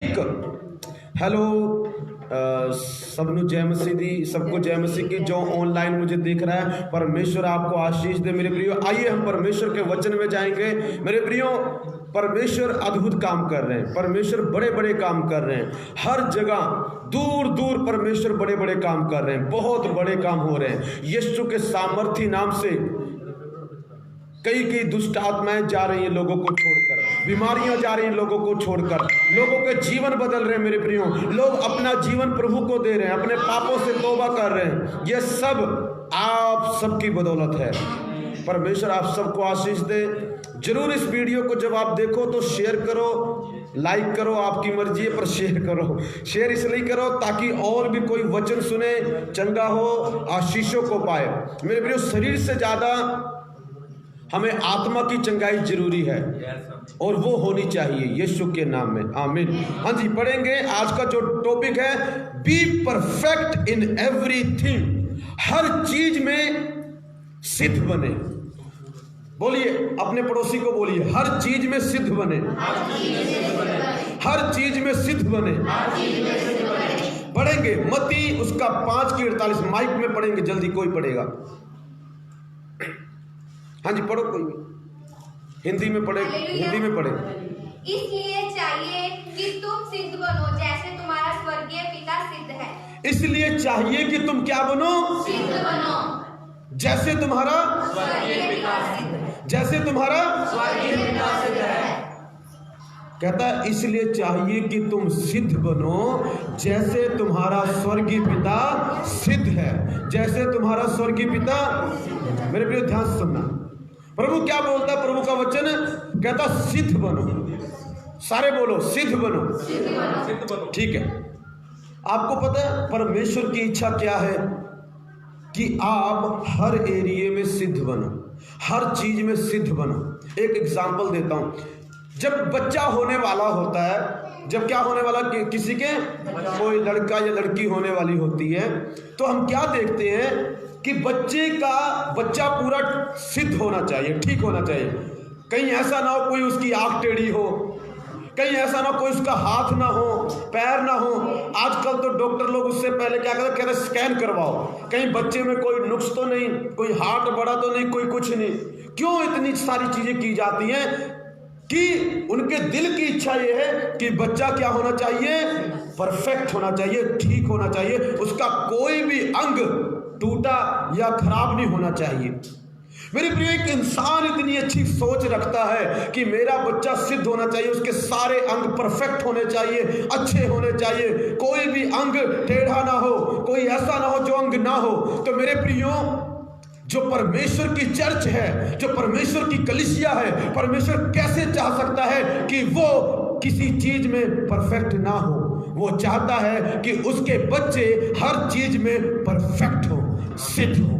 Hello सबनु जय मसीह दी, सबको जय मसीह की। जो ऑनलाइन मुझे देख रहा है, परमेश्वर आपको आशीष दे मेरे प्रियो। आइए हम परमेश्वर के वचन में जाएंगे मेरे प्रियो। परमेश्वर अद्भुत काम कर रहे हैं, परमेश्वर बड़े बड़े काम कर रहे हैं। हर जगह दूर दूर परमेश्वर बड़े बड़े काम कर रहे हैं, बहुत बड़े काम हो रहे हैं। यीशु के सामर्थी नाम से कई कई दुष्ट आत्माएं जा रही हैं लोगों को छोड़कर, बीमारियां जा रही हैं लोगों को छोड़कर, लोगों के जीवन बदल रहे हैं मेरे प्रियो। लोग अपना जीवन प्रभु को दे रहे हैं, अपने पापों से तौबा कर रहे हैं। यह सब आप सबकी बदौलत है। परमेश्वर आप सबको आशीष दे। जरूर इस वीडियो को जब आप देखो तो शेयर करो, लाइक करो, आपकी मर्जी है पर शेयर करो। शेयर इसलिए करो ताकि और भी कोई वचन सुने, चंगा हो, आशीषों को पाए। मेरे प्रियो, शरीर से ज्यादा हमें आत्मा की चंगाई जरूरी है और वो होनी चाहिए यीशु के नाम में, आमीन। हाँ जी, पढ़ेंगे। आज का जो टॉपिक है, बी परफेक्ट इन एवरीथिंग। हर चीज में सिद्ध बने। बोलिए, अपने पड़ोसी को बोलिए, हर चीज में सिद्ध बने, हर चीज में सिद्ध बने। पढ़ेंगे मत्ती उसका 5:48। माइक में पढ़ेंगे, जल्दी कोई पढ़ेगा। हाँ जी, पढ़ो कोई भी। हिंदी में पढ़े, हिंदी में पढ़े। इसलिए चाहिए कि तुम सिद्ध बनो जैसे तुम्हारा स्वर्गीय पिता सिद्ध है। इसलिए चाहिए कि तुम क्या बनो? सिद्ध बनो जैसे तुम्हारा स्वर्गीय पिता सिद्ध है। जैसे तुम्हारा स्वर्गीय पिता सिद्ध है। कहता है इसलिए चाहिए कि तुम सिद्ध बनो जैसे तुम्हारा स्वर्गीय पिता सिद्ध है। जैसे तुम्हारा स्वर्गीय पिता। मेरे प्रिय, ध्यान से सुनना। प्रभु क्या बोलता है? प्रभु का वचन कहता सिद्ध बनो। सारे बोलो, सिद्ध बनो, सिद्ध बनो। ठीक है। आपको पता है परमेश्वर की इच्छा क्या है? कि आप हर एरिया में सिद्ध बनो, हर चीज में सिद्ध बनो। एक एग्जांपल देता हूं। जब बच्चा होने वाला होता है, जब क्या होने वाला, किसी के कोई लड़का या लड़की होने वाली होती है, तो हम क्या देखते हैं कि बच्चा पूरा सिद्ध होना चाहिए, ठीक होना चाहिए। कहीं ऐसा ना हो कोई उसकी आंख टेढ़ी हो, कहीं ऐसा ना कोई उसका हाथ ना हो, पैर ना हो। आजकल तो डॉक्टर लोग उससे पहले क्या कहते हैं, स्कैन करवाओ, कहीं बच्चे में कोई नुक्स तो नहीं, कोई हार्ट बड़ा तो नहीं, कोई कुछ नहीं। क्यों इतनी सारी चीजें की जाती हैं? कि उनके दिल की इच्छा यह है कि बच्चा क्या होना चाहिए? परफेक्ट होना चाहिए, ठीक होना चाहिए। उसका कोई भी अंग टूटा या खराब नहीं होना चाहिए। मेरे प्रिय, एक इंसान इतनी अच्छी सोच रखता है कि मेरा बच्चा सिद्ध होना चाहिए, उसके सारे अंग परफेक्ट होने चाहिए, अच्छे होने चाहिए, कोई भी अंग टेढ़ा ना हो, कोई ऐसा ना हो जो अंग ना हो। तो मेरे प्रियो, जो परमेश्वर की चर्च है, जो परमेश्वर की कलीसिया है, परमेश्वर कैसे चाह सकता है कि वो किसी चीज में परफेक्ट ना हो? वो चाहता है कि उसके बच्चे हर चीज में परफेक्ट हो, सिद्ध हो।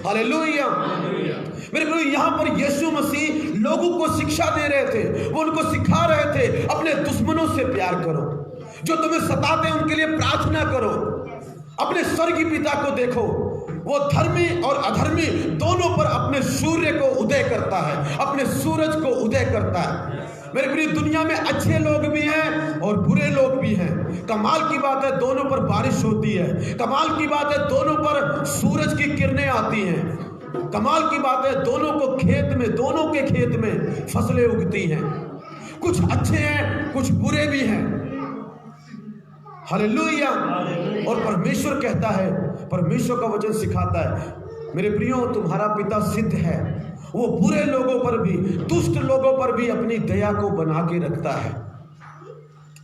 हालेलुया। मेरे भाई, यहां पर यीशु मसीह लोगों को शिक्षा दे रहे थे। वो उनको सिखा रहे थे, अपने दुश्मनों से प्यार करो, जो तुम्हें सताते हैं उनके लिए प्रार्थना करो, अपने स्वर्गीय पिता को देखो, वो धर्मी और अधर्मी दोनों पर अपने सूर्य को उदय करता है, अपने सूरज को उदय करता है। मेरे प्रिय, दुनिया में अच्छे लोग भी हैं और बुरे लोग भी हैं। कमाल की बात है, दोनों पर बारिश होती है। कमाल की बात है, दोनों पर सूरज की किरणें आती हैं। कमाल की बात है, दोनों के खेत में फसलें उगती हैं। कुछ अच्छे हैं, कुछ बुरे भी हैं। हालेलुया। और परमेश्वर कहता है, परमेश्वर का वचन सिखाता है, मेरे प्रियो, तुम्हारा पिता सिद्ध है। वो बुरे लोगों पर भी, दुष्ट लोगों पर भी अपनी दया को बना के रखता है।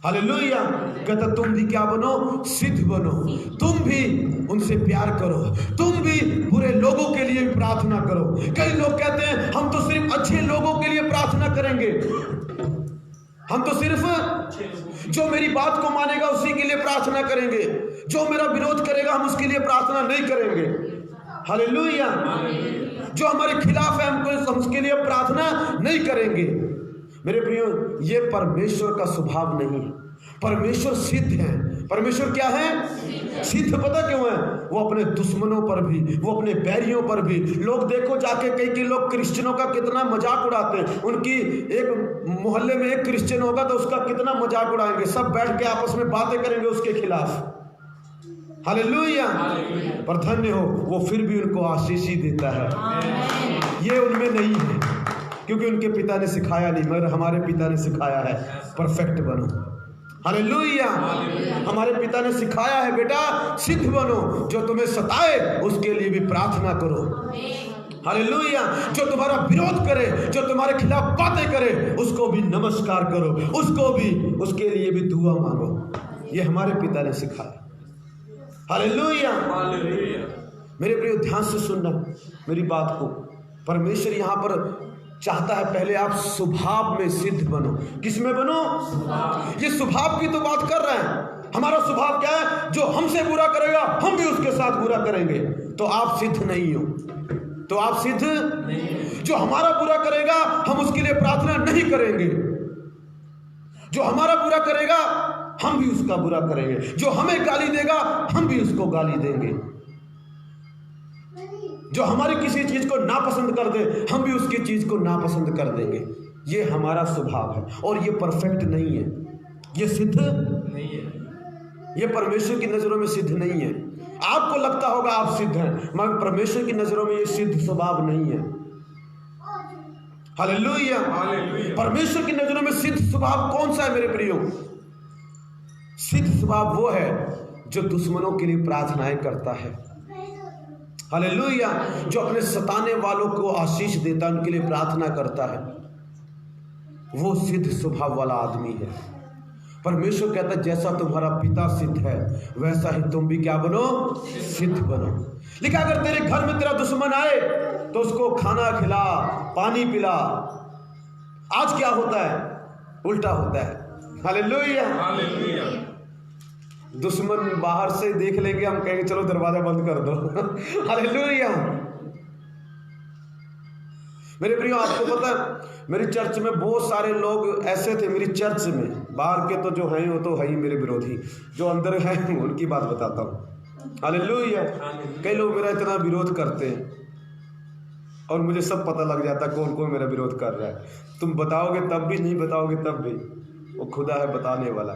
हालेलुया। कहता तुम भी क्या बनो? सिद्ध बनो। तुम भी उनसे प्यार करो, तुम भी बुरे लोगों के लिए प्रार्थना करो। कई लोग कहते हैं हम तो सिर्फ अच्छे लोगों के लिए प्रार्थना करेंगे, हम तो सिर्फ जो मेरी बात को मानेगा उसी के लिए प्रार्थना करेंगे, जो मेरा विरोध करेगा हम उसके लिए प्रार्थना नहीं करेंगे। हालेलुया। जो हमारे खिलाफ है हम उसके लिए प्रार्थना नहीं करेंगे। मेरे प्रियो, ये परमेश्वर का स्वभाव नहीं है। परमेश्वर सिद्ध है। परमेश्वर क्या है? सिद्ध। पता क्यों है? वो अपने दुश्मनों पर भी, वो अपने बैरियों पर भी। लोग देखो जाके कई लोग क्रिश्चियनों का कितना मजाक उड़ाते हैं। उनकी एक मोहल्ले में एक क्रिश्चियन होगा तो उसका कितना मजाक उड़ाएंगे, सब बैठ के आपस में बातें करेंगे उसके खिलाफ। हालेलुया। पर धन्य हो वो फिर भी उनको आशीष ही देता है। ये उनमें नहीं है क्योंकि उनके पिता ने सिखाया नहीं, मगर हमारे पिता ने सिखाया है परफेक्ट बनो। हालेलुया। हमारे पिता ने सिखाया है बेटा सिद्ध बनो, जो तुम्हें सताए उसके लिए भी प्रार्थना करो। हालेलुया। जो तुम्हारा विरोध करे, जो तुम्हारे खिलाफ बातें करे, उसको भी नमस्कार करो, उसको भी, उसके लिए भी दुआ मांगो। ये हमारे पिता ने सिखाया। हालेलुया। मेरे प्रिय ध्यान से सुनना मेरी बात को। परमेश्वर यहाँ पर चाहता है पहले आप स्वभाव में सिद्ध बनो। किस में बनो? ये स्वभाव की तो बात कर रहे हैं। हमारा स्वभाव क्या है? जो हमसे बुरा करेगा हम भी उसके साथ बुरा करेंगे, तो आप सिद्ध नहीं हो। तो आप सिद्ध नहीं। जो हमारा बुरा करेगा हम उसके लिए प्रार्थना नहीं करेंगे। जो हमारा बुरा करेगा हम भी उसका बुरा करेंगे। जो हमें गाली देगा हम भी उसको गाली देंगे। जो हमारी किसी चीज को नापसंद कर दे हम भी उसकी चीज को नापसंद कर देंगे। ये हमारा स्वभाव है और ये परफेक्ट नहीं है, ये सिद्ध नहीं है, ये परमेश्वर की नजरों में सिद्ध नहीं है। आपको लगता होगा आप सिद्ध हैं, मगर परमेश्वर की नजरों में ये सिद्ध स्वभाव नहीं है। हालेलुया। परमेश्वर की नजरों में सिद्ध स्वभाव कौन सा है मेरे प्रियो? सिद्ध स्वभाव वो है जो दुश्मनों के लिए प्रार्थनाएं करता है। हालेलुया। जो अपने सताने वालों को आशीष देता है, उनके लिए प्रार्थना करता है, वो सिद्ध स्वभाव वाला आदमी है। परमेश्वर कहता है जैसा तुम्हारा पिता सिद्ध है वैसा ही तुम भी क्या बनो? सिद्ध बनो। लेकिन अगर तेरे घर में तेरा दुश्मन आए तो उसको खाना खिला, पानी पिला। आज क्या होता है? उल्टा होता है। हालेलुया। दुश्मन बाहर से देख लेंगे, हम कहेंगे चलो दरवाजा बंद कर दो। हालेलुया। मेरे प्रियो आपको पता है मेरी चर्च में बहुत सारे लोग ऐसे थे, मेरी चर्च में, बाहर के तो जो हैं वो तो है ही मेरे विरोधी, जो अंदर हैं उनकी बात बताता हूँ। हालेलुया। कई लोग मेरा इतना विरोध करते हैं और मुझे सब पता लग जाता है कौन कौन मेरा विरोध कर रहा है। तुम बताओगे तब भी, नहीं बताओगे तब भी, वो खुदा है बताने वाला।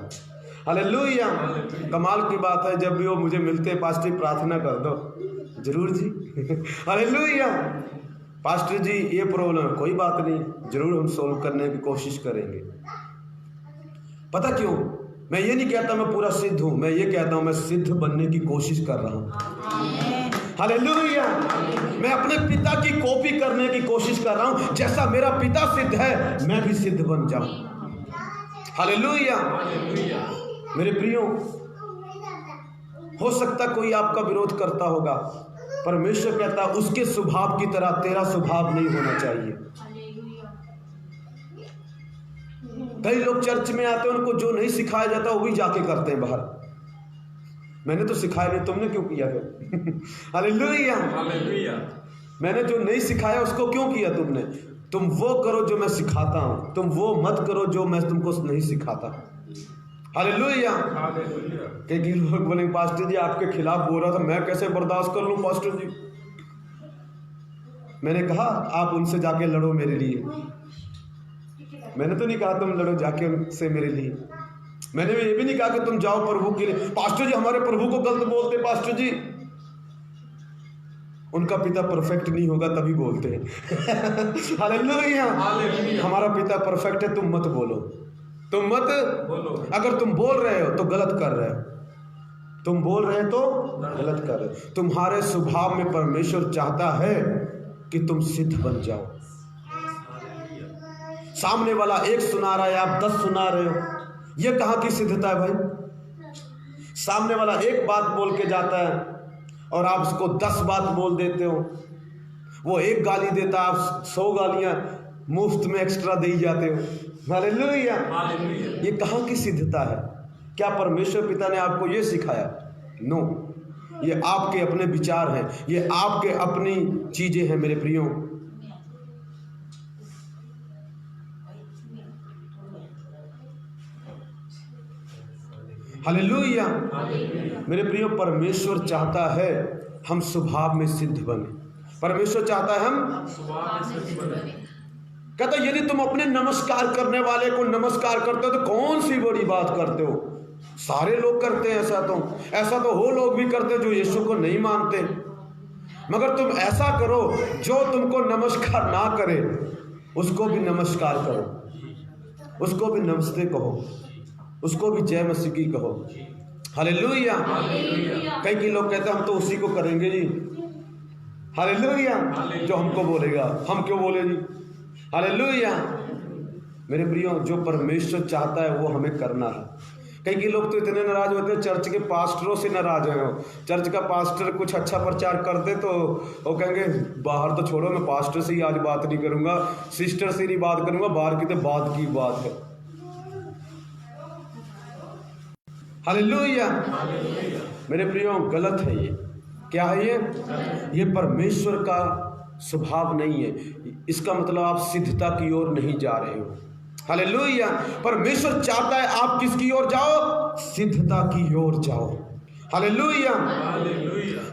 हालेलुया। कमाल की बात है, जब भी वो मुझे मिलते हैं, पास्टर प्रार्थना कर दो। जरूर जी। हालेलुया। पास्टर जी ये प्रॉब्लम है, कोई बात नहीं, जरूर हम सोल्व करने की कोशिश करेंगे। पता क्यों? मैं ये नहीं कहता मैं पूरा सिद्ध हूं, मैं ये कहता हूं मैं सिद्ध बनने की कोशिश कर रहा हूं। हालेलुया। मैं अपने पिता की कॉपी करने की कोशिश कर रहा हूं। जैसा मेरा पिता सिद्ध है मैं भी सिद्ध बन जाऊं। हालेलुया। मेरे प्रियो, हो सकता कोई आपका विरोध करता होगा, परमेश्वर कहता उसके स्वभाव की तरह तेरा स्वभाव नहीं होना चाहिए। कई लोग चर्च में आते हैं, उनको जो नहीं सिखाया जाता वो भी जाके करते हैं बाहर। मैंने तो सिखाया नहीं, तुमने क्यों किया फिर? हालेलुया। मैंने जो नहीं सिखाया उसको क्यों किया तुमने? तुम वो करो जो मैं सिखाता हूं, तुम वो मत करो जो मैं तुमको नहीं सिखाता। हालेलुया। कई लोग बोलेंगे पास्टर जी आपके खिलाफ बोल रहा था, मैं कैसे बर्दाश्त कर लूं पास्टर जी। मैंने कहा आप उनसे जाके लड़ो मेरे लिए। मैंने तो नहीं कहा तुम लड़ो जाके उनसे मेरे लिए। मैंने ये भी नहीं कहा कि तुम जाओ प्रभु के लिए। पास्टर जी हमारे प्रभु को गलत बोलते, पास्टर जी उनका पिता परफेक्ट नहीं होगा तभी बोलते हैं। हालेलुया। हमारा पिता परफेक्ट है, तुम मत बोलो, तुम मत बोलो। अगर तुम बोल रहे हो तो गलत कर रहे हो, तुम बोल रहे हो तो गलत कर रहे हो। तुम्हारे स्वभाव में परमेश्वर चाहता है कि तुम सिद्ध बन जाओ। सामने वाला एक सुना रहा है, आप 10 सुना रहे हो, यह कहां की सिद्धता है भाई? सामने वाला एक बात बोल के जाता है और आप उसको 10 बात बोल देते हो। वो एक गाली देता, आप 100 गालियां मुफ्त में एक्स्ट्रा दे जाते हो। हालेलुया। ये कहां की सिद्धता है? क्या परमेश्वर पिता ने आपको ये सिखाया? नो, ये आपके अपने विचार हैं, ये आपके अपनी चीजें हैं मेरे प्रियो। हालेलुया। मेरे प्रियो, परमेश्वर चाहता है हम स्वभाव में सिद्ध बने। परमेश्वर चाहता है हम कहता, यदि तुम अपने नमस्कार करने वाले को नमस्कार करते हो तो कौन सी बड़ी बात करते हो? सारे लोग करते हैं ऐसा तो वो लोग भी करते जो यीशु को नहीं मानते। मगर तुम ऐसा करो, जो तुमको नमस्कार ना करे उसको भी नमस्कार करो, उसको भी नमस्ते कहो, उसको भी जय मसीह की कहो। हालेलुया। कई लोग कहते हैं हम तो उसी को करेंगे जी। हालेलुया। जो हमको बोलेगा, हम क्यों बोले जी? हालेलुया। मेरे प्रियो, जो परमेश्वर चाहता है वो हमें करना है। कई लोग तो इतने नाराज होते हैं, चर्च के पास्टरों से नाराज हैं। चर्च का पास्टर कुछ अच्छा प्रचार कर दे तो वो कहेंगे बाहर तो छोड़ो, मैं पास्टर से ही आज बात नहीं करूंगा, सिस्टर से नहीं बात करूंगा, बाहर की तो बात की बात है। हालेलुया। मेरे प्रियो, गलत है ये। क्या है ये परमेश्वर का स्वभाव नहीं है। इसका मतलब आप सिद्धता की ओर नहीं जा रहे हो। हालेलुया। परमेश्वर चाहता है आप किसकी ओर जाओ? सिद्धता की ओर जाओ। हालेलुया।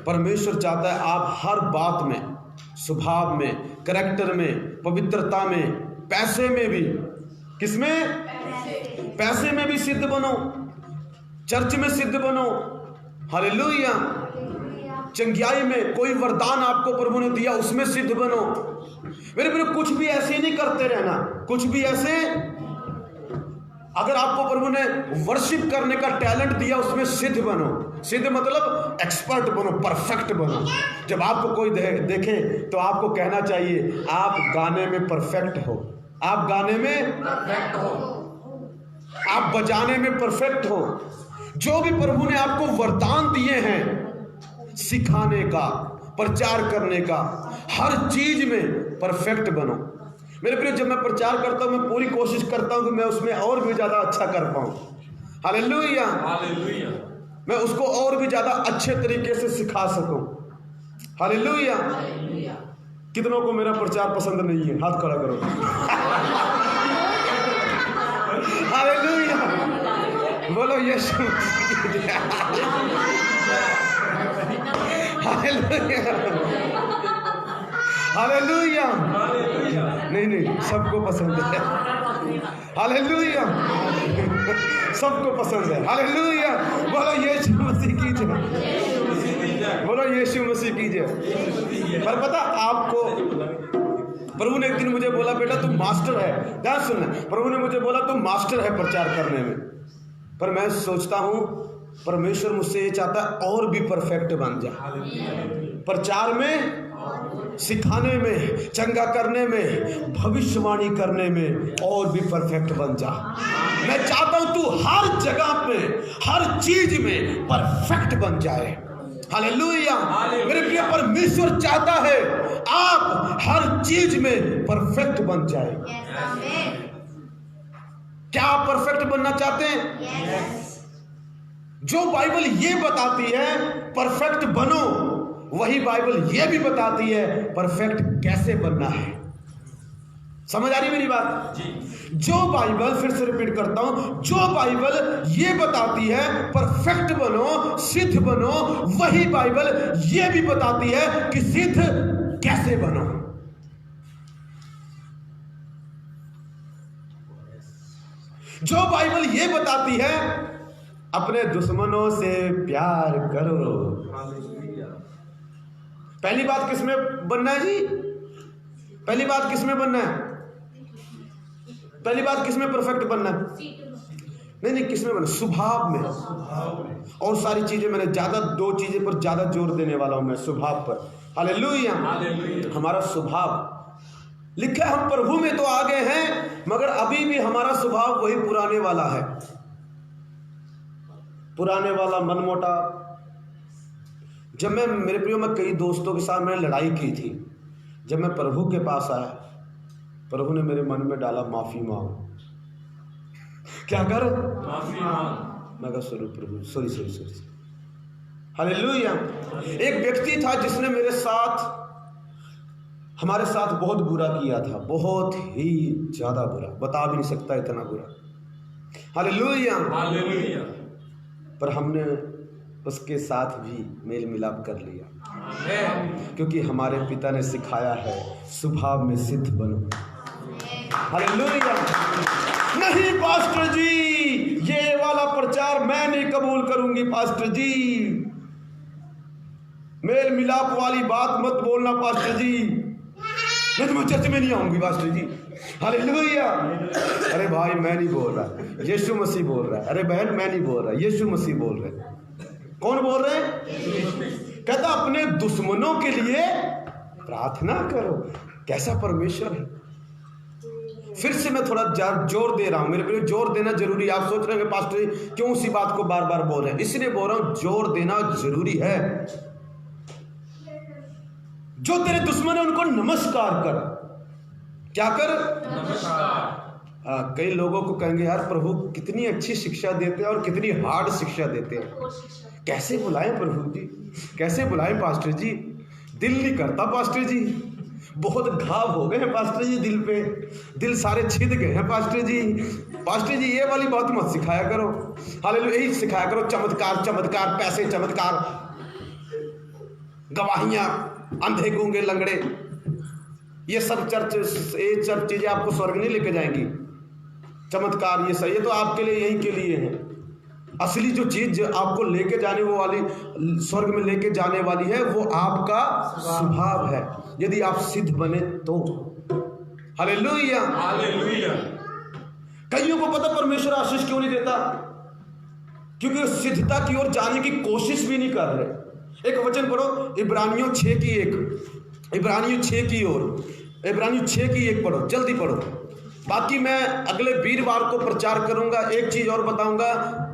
परमेश्वर चाहता है आप हर बात में, स्वभाव में, कैरेक्टर में, पवित्रता में, पैसे में भी, किसमें? पैसे में भी सिद्ध बनो, चर्च में सिद्ध बनो। हालेलुया। चंगियाई में कोई वरदान आपको प्रभु ने दिया उसमें सिद्ध बनो। मेरे प्रिय, कुछ भी ऐसे नहीं करते रहना, कुछ भी ऐसे। अगर आपको प्रभु ने वर्शिप करने का टैलेंट दिया उसमें सिद्ध बनो। सिद्ध मतलब एक्सपर्ट बनो, परफेक्ट बनो। जब आपको कोई देखे तो आपको कहना चाहिए आप गाने में परफेक्ट हो, आप गाने में परफेक्ट हो, आप बजाने में परफेक्ट हो। जो भी प्रभु ने आपको वरदान दिए हैं, सिखाने का, प्रचार करने का, हर चीज में परफेक्ट बनो। मेरे प्रिय, जब मैं प्रचार करता हूं मैं पूरी कोशिश करता हूं कि मैं उसमें और भी ज्यादा अच्छा कर पाऊं। हालेलुया। मैं उसको और भी ज्यादा अच्छे तरीके से सिखा सकूं। हालेलुया। कितनों को मेरा प्रचार पसंद नहीं है? हाथ खड़ा करो। हालेलुया। बोलो यीशु। हालेलुया। नहीं, सबको पसंद है। हालेलुया। सबको पसंद है। हालेलुया। बोलो यीशु मसीह की जय, बोलो यीशु मसीह की जय। पर पता आपको, प्रभु ने एक दिन मुझे बोला, बेटा तुम मास्टर है। ध्यान सुनना, प्रभु ने मुझे बोला तुम मास्टर है प्रचार करने में। पर मैं सोचता हूं परमेश्वर मुझसे ये चाहता है और भी परफेक्ट बन जा, प्रचार में, सिखाने में, चंगा करने में, भविष्यवाणी करने में और भी परफेक्ट बन जा। मैं चाहता हूं तू हर जगह पे, हर चीज में परफेक्ट बन जाए। हालेलुया। मेरे प्रिय, परमेश्वर चाहता है आप हर चीज में परफेक्ट बन जाए। क्या आप परफेक्ट बनना चाहते हैं? जो बाइबल ये बताती है परफेक्ट बनो, वही बाइबल ये भी बताती है परफेक्ट कैसे बनना है। समझ आ रही मेरी बात? जो बाइबल, फिर से रिपीट करता हूं, जो बाइबल ये बताती है परफेक्ट बनो, सिद्ध बनो, वही बाइबल ये भी बताती है कि सिद्ध कैसे बनो। जो बाइबल ये बताती है अपने दुश्मनों से प्यार करो। पहली बात किसमें बनना है जी? पहली बात किसमें बनना है? पहली बात किसमें परफेक्ट बनना है? नहीं, किसमें बनना? स्वभाव में। और सारी चीजें मैंने ज्यादा, दो चीजें पर ज्यादा जोर देने वाला हूं मैं, स्वभाव पर। हालेलुया। हमारा स्वभाव, लिखा है हम प्रभु में तो आगे हैं मगर अभी भी हमारा स्वभाव वही पुराने वाला है, पुराने वाला मनमोटा। जब मैं, मेरे प्रियो, मैं कई दोस्तों के साथ मैंने लड़ाई की थी। जब मैं प्रभु के पास आया, प्रभु ने मेरे मन में डाला माफी मांग। क्या कर? माफी मांग। मैं कहा सॉरी प्रभु, सॉरी। हालेलुया। एक व्यक्ति था जिसने मेरे साथ, हमारे साथ बहुत बुरा किया था, बहुत ही ज्यादा बुरा, बता भी नहीं सकता इतना बुरा। हालेलुया। पर हमने उसके साथ भी मेल मिलाप कर लिया, क्योंकि हमारे पिता ने सिखाया है स्वभाव में सिद्ध बनो। हालेलुया। नहीं पास्टर जी, ये वाला प्रचार मैं नहीं कबूल करूंगी पास्टर जी, मेल मिलाप वाली बात मत बोलना पास्टर जी, नहीं तो मैं चर्च में नहीं आऊंगी पास्टर जी। हालेलुया। अरे भाई मैं नहीं बोल रहा, यीशु मसीह बोल रहा है। अरे बहन मैं नहीं बोल रहा, यीशु मसीह बोल रहे हैं। कौन बोल रहे हैं? कहता अपने दुश्मनों के लिए प्रार्थना करो। कैसा परमेश्वर है। फिर से मैं थोड़ा जोर दे रहा हूं, मेरे को जोर देना जरूरी है। आप सोच रहे हैं पास्टर जी क्यों उसी बात को बार बार बोल रहे हैं? इसलिए बोल रहा हूं, जोर देना जरूरी है। जो तेरे दुश्मन है उनको नमस्कार कर। क्या कर? नमस्कार। कई लोगों को कहेंगे यार प्रभु कितनी अच्छी शिक्षा देते हैं और कितनी हार्ड शिक्षा देते हैं, कैसे बुलाएं प्रभु जी, कैसे बुलाएं पास्टर जी, दिल नहीं करता पास्टर जी, बहुत घाव हो गए हैं पास्टर जी, दिल पे दिल सारे छिद गए हैं पास्टर जी। पास्टर जी ये वाली बात मत सिखाया करो। हालेलुया। यही सिखाया करो चमत्कार चमत्कार, पैसे चमत्कार, गवाहियां, अंधे गूंगे लंगड़े, ये सब चीजें आपको स्वर्ग नहीं लेके जाएंगी। चमत्कार ये सही है तो आपके लिए, यही के लिए है। असली जो चीज आपको लेके जाने वो वाली, स्वर्ग में लेके जाने वाली है, वो आपका स्वभाव है, यदि आप सिद्ध बने तो। हालेलुया। हालेलुया। कईयों को पता परमेश्वर आशीष क्यों नहीं देता? क्योंकि सिद्धता की ओर जाने की कोशिश भी नहीं कर रहे। एक वचन पढ़ो, इब्रानियों 6 की 1, इब्रानियों 6 की ओर, इब्रानियों 6 की 1 पढ़ो, जल्दी पढ़ो। बाकी मैं अगले वीरवार को प्रचार करूंगा। एक चीज और बताऊंगा,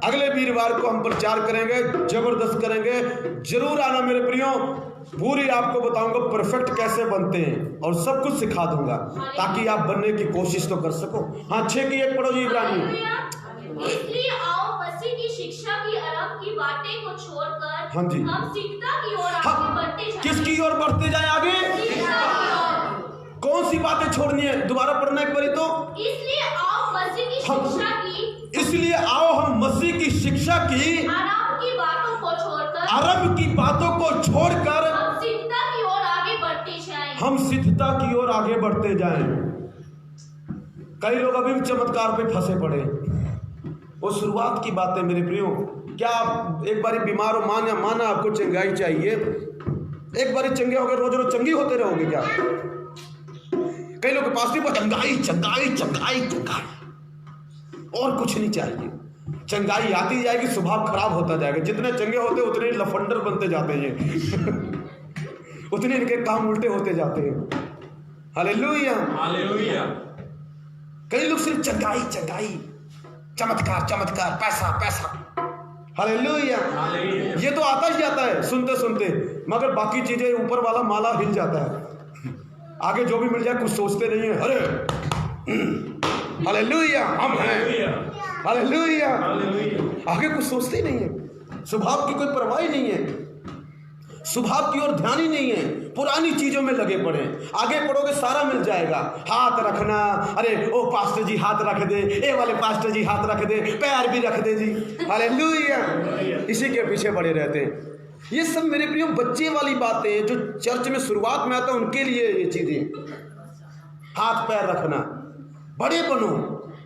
अगले वीरवार को हम प्रचार करेंगे, जबरदस्त करेंगे। जरूर आना मेरे प्रियो, पूरी आपको बताऊंगा परफेक्ट कैसे बनते हैं और सब कुछ सिखा दूंगा ताकि आप बनने की कोशिश तो कर सको। हाँ 6 की 1 पढ़ो जी इब्रानियों। इसलिए आओ मसीह की शिक्षा की आरंभ की बातें को छोड़कर हाँ जी, हम सिद्धता की ओर आगे बढ़ते जाएं। किसकी ओर बढ़ते जाएं आगे? कौन सी बातें छोड़नी है? दोबारा पढ़ना एक बारी तो। इसलिए आओ मसीह की शिक्षा की, इसलिए आओ हम मसीह की शिक्षा की आरंभ की बातों को छोड़कर, आरंभ की बातों को छोड़कर हम सिद्धता की ओर आगे बढ़ते जाएं। हम सिद्धता की ओर आगे बढ़ते जाएं। कई लोग अभी भी चमत्कार पे फंसे पड़े। वो शुरुआत की बातें मेरे प्रियो। क्या आप एक बारी बीमार हो, माना आपको चंगाई चाहिए, एक बारी चंगे हो गए रोज रोज चंगी होते रहोगे क्या? कई लोग के पास नहीं, चंगाई चंगाई चंगाई चंगाई, और कुछ नहीं चाहिए। चंगाई आती जाएगी, स्वभाव खराब होता जाएगा। जितने चंगे होते उतने लफंडर बनते जाते हैं उतने इनके काम उल्टे होते जाते हैं। Hallelujah hallelujah. कई लोग सिर्फ चंगाई चंगाई, चमत्कार चमत्कार, पैसा पैसा। हालेलुया। ये तो आता ही आता है सुनते सुनते, मगर बाकी चीजें ऊपर वाला माला हिल जाता है। आगे जो भी मिल जाए कुछ सोचते नहीं है। अरे हालेलुया हम हैं, हालेलुया, आगे कुछ सोचते ही नहीं है। स्वभाव की कोई परवाह ही नहीं है, स्वभाव की ओर ध्यान ही नहीं है। पुरानी चीजों में लगे पड़े। आगे पढ़ोगे सारा मिल जाएगा। हाथ रखना, अरे ओ पास्टर जी हाथ रख दे, ए वाले पास्टर जी हाथ रख दे, पैर भी रख दे जी। हालेलुया। इसी के पीछे पड़े रहते हैं। ये सब मेरे प्रियो बच्चे वाली बातें जो चर्च में शुरुआत में आता है उनके लिए ये चीजें। हाथ पैर रखना, बड़े बनो,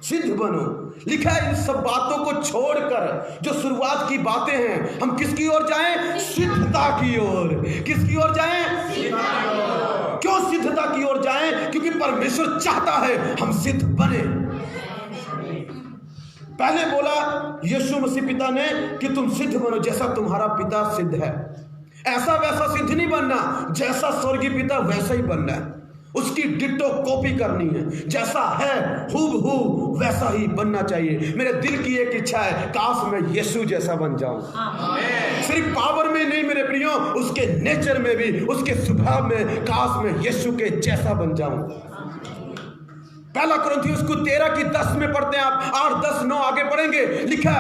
सिद्ध बनो। लिखा है इन सब बातों को छोड़कर, जो शुरुआत की बातें हैं, हम किसकी ओर जाएं? सिद्धता की ओर। किसकी ओर जाएं? क्यों सिद्धता की ओर जाएं? क्योंकि परमेश्वर चाहता है हम सिद्ध बने। पहले बोला यीशु मसीह पिता ने कि तुम सिद्ध बनो जैसा तुम्हारा पिता सिद्ध है। ऐसा वैसा सिद्ध नहीं बनना, जैसा स्वर्गीय पिता वैसा ही बनना है। उसकी डिट्टो कॉपी करनी है, जैसा है हूबहू वैसा ही बनना चाहिए। मेरे दिल की एक इच्छा है, काश मैं यीशु जैसा बन जाऊं। सिर्फ पावर में नहीं मेरे प्रियो, उसके नेचर में भी, उसके स्वभाव में, काश मैं यीशु के जैसा बन जाऊं। पहला कुरिन्थियों 13 की 10 में पढ़ते हैं आप, 8 10 9 आगे पढ़ेंगे। लिखा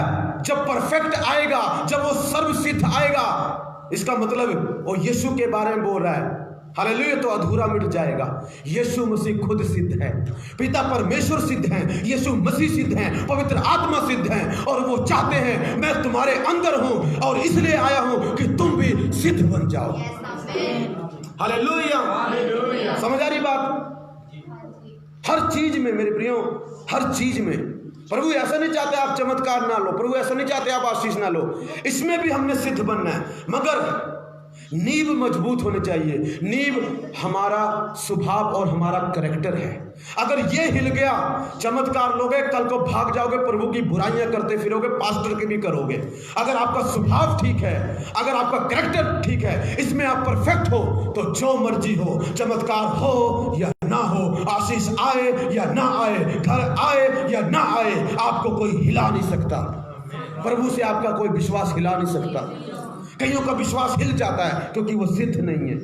जब परफेक्ट आएगा, जब वो सर्वसिद्ध आएगा, इसका मतलब वो यीशु के बारे में बोल रहा है। हालेलुया, तो अधूरा मिट जाएगा। यीशु मसीह खुद सिद्ध है, पिता परमेश्वर सिद्ध है, यीशु मसीह सिद्ध है, पवित्र आत्मा सिद्ध है, और वो चाहते हैं मैं तुम्हारे अंदर हूं और इसलिए आया हूं कि तुम भी सिद्ध बन जाओ। हालेलुया, समझ आ रही बात? हर चीज में मेरे प्रियो, हर चीज में प्रभु ऐसा नहीं चाहते आप चमत्कार ना लो, प्रभु ऐसा नहीं चाहते आप आशीष ना लो, इसमें भी हमने सिद्ध बनना है, मगर नींव मजबूत होनी चाहिए। नींव हमारा स्वभाव और हमारा करैक्टर है। अगर ये हिल गया, चमत्कार लोगे, कल को भाग जाओगे, प्रभु की बुराइयां करते फिरोगे, पास्टर की भी करोगे। अगर आपका स्वभाव ठीक है, अगर आपका करैक्टर ठीक है, इसमें आप परफेक्ट हो, तो जो मर्जी हो, चमत्कार हो या ना हो, आशीष आए या ना आए, घर आए या ना आए, आपको कोई हिला नहीं सकता। प्रभु से आपका कोई विश्वास हिला नहीं सकता। कईयों का विश्वास हिल जाता है क्योंकि वो सिद्ध नहीं है,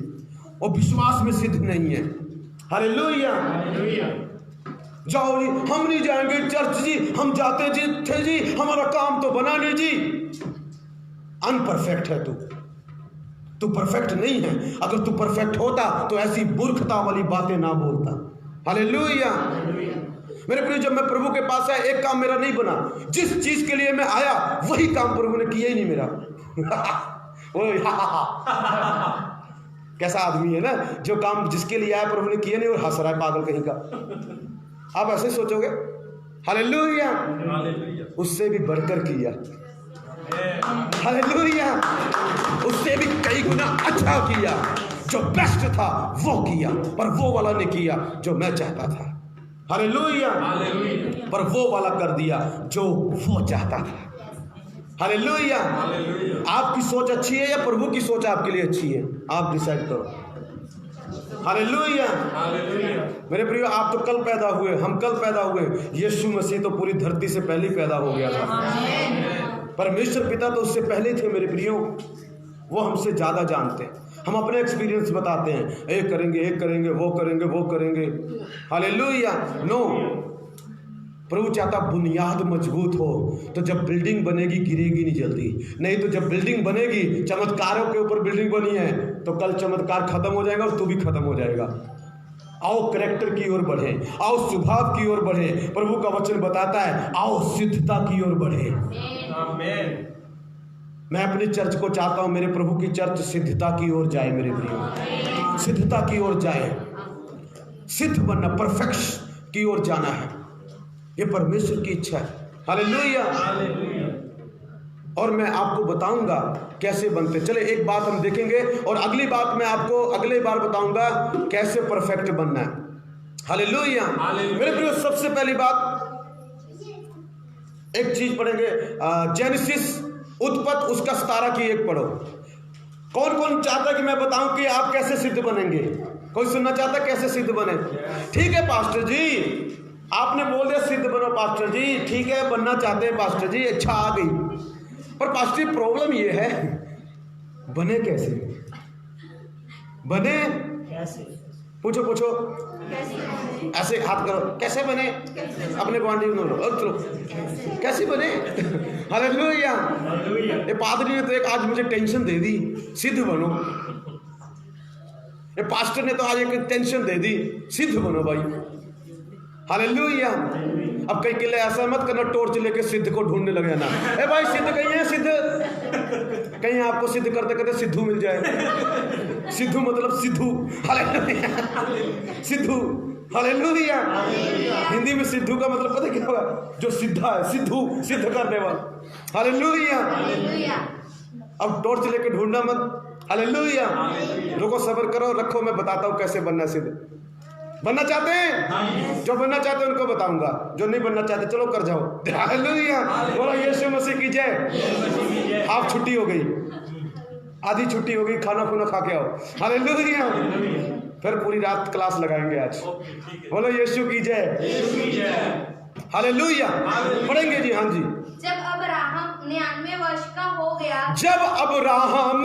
वो विश्वास में सिद्ध नहीं है। हालेलुया, जाओ जी, हम नहीं जाएंगे चर्च जी, हम जाते जी थे जी, हमारा काम तो बना नहीं जी। अनपरफेक्ट है तू परफेक्ट नहीं है। अगर तू परफेक्ट होता तो ऐसी मूर्खता वाली बातें ना बोलता। हालेलुया मेरे प्रिय, जब मैं प्रभु के पास आया, एक काम मेरा नहीं बना। जिस चीज के लिए मैं आया वही काम प्रभु ने किया ही नहीं मेरा। कैसा आदमी है ना, जो काम जिसके लिए आया प्रभु ने किया नहीं और हंस रहा है पागल कहीं का। आप ऐसे सोचोगे? हालेलुया, उससे भी बढ़कर किया। हालेलुया, उससे भी कई गुना अच्छा किया। जो बेस्ट था वो किया, पर वो वाला ने किया जो मैं चाहता था। हालेलुया, पर वो वाला कर दिया जो वो चाहता था। हालेलुया, आपकी सोच अच्छी है या प्रभु की सोच आपके लिए अच्छी है? आप डिसाइड करो। हालेलुया मेरे प्रियो, आप तो कल पैदा हुए, हम कल पैदा हुए, यीशु मसीह तो पूरी धरती से पहले ही पैदा हो गया था। परमेश्वर पिता तो उससे पहले थे मेरे प्रियो। वो हमसे ज्यादा जानते हैं। हम अपने एक्सपीरियंस बताते हैं, एक करेंगे, वो करेंगे। हालेलुया नो, प्रभु चाहता बुनियाद मजबूत हो, तो जब बिल्डिंग बनेगी गिरेगी नहीं जल्दी। नहीं तो जब बिल्डिंग बनेगी, चमत्कारों के ऊपर बिल्डिंग बनी है, तो कल चमत्कार खत्म हो जाएगा और तू भी खत्म हो जाएगा। आओ करैक्टर की ओर बढ़े, आओ स्वभाव की ओर बढ़े। प्रभु का वचन बताता है आओ सिद्धता की ओर बढ़े। मैं अपनी चर्च को चाहता हूं, मेरे प्रभु की चर्च सिद्धता की ओर जाए। मेरे प्रिय, सिद्धता की ओर जाए, सिद्ध बनना, परफेक्शन की ओर जाना है। ये परमेश्वर की इच्छा है। हालेलुया, और मैं आपको बताऊंगा कैसे बनते। चले एक बात हम देखेंगे और अगली बात मैं आपको अगले बार बताऊंगा कैसे परफेक्ट बनना है। हालेलुया मेरे प्रिय, सबसे पहली बात एक चीज पढ़ेंगे, जेनेसिस उत्पत्ति उसका 17 की 1 पढ़ो। कौन कौन चाहता है कि मैं बताऊं कि आप कैसे सिद्ध बनेंगे? कोई सुनना चाहता है कैसे सिद्ध बने? ठीक है पास्टर जी, आपने बोल दिया सिद्ध बनो पास्टर जी, ठीक है बनना चाहते हैं पास्टर जी, अच्छा आ गई। पर पास्टर जी प्रॉब्लम ये है, बने कैसे? बने कैसे? पूछो ऐसे हाथ करो, कैसे बने? अपने क्वांटी चलो कैसे बने? हालेलुया, ये पादरी ने तो एक आज मुझे टेंशन दे दी, सिद्ध बनो। ये पास्टर ने तो आज एक टेंशन दे दी, सिद्ध बनो भाई। हालेलुया, अब कहीं के लिए ऐसा मत करना टॉर्च लेके सिद्ध को ढूंढने लगे ना। ए भाई सिद्ध कहीं है? सिद्ध कहीं आपको सिद्ध करते करते सिद्धू मिल जाए। सिद्धू मतलब सिद्धू। हालेलुया, सिद्धू। हालेलुया, हिंदी में सिद्धू का मतलब पता क्या होगा? जो सिद्धा है, सिद्धू, सिद्ध करने वाला। हालेलुया, अब टॉर्च लेके ढूंढना मत। हालेलुया, रुको सब्र करो, रखो, मैं बताता हूं कैसे बनना सिद्ध। बनना चाहते हैं? जो बनना चाहते हैं उनको बताऊंगा, जो नहीं बनना चाहते चलो कर जाओ। हालेलुया, बोलो यीशु मसीह की जय। हाफ छुट्टी हो गई, आधी छुट्टी हो गई, खाना खुना खा के आओ। हालेलुया, फिर पूरी रात क्लास लगाएंगे आज। बोलो यीशु की जय। हालेलुया, पढ़ेंगे जी। हाँ जी, जब अब्राहम 99 वर्ष का हो गया, जब अब्राहम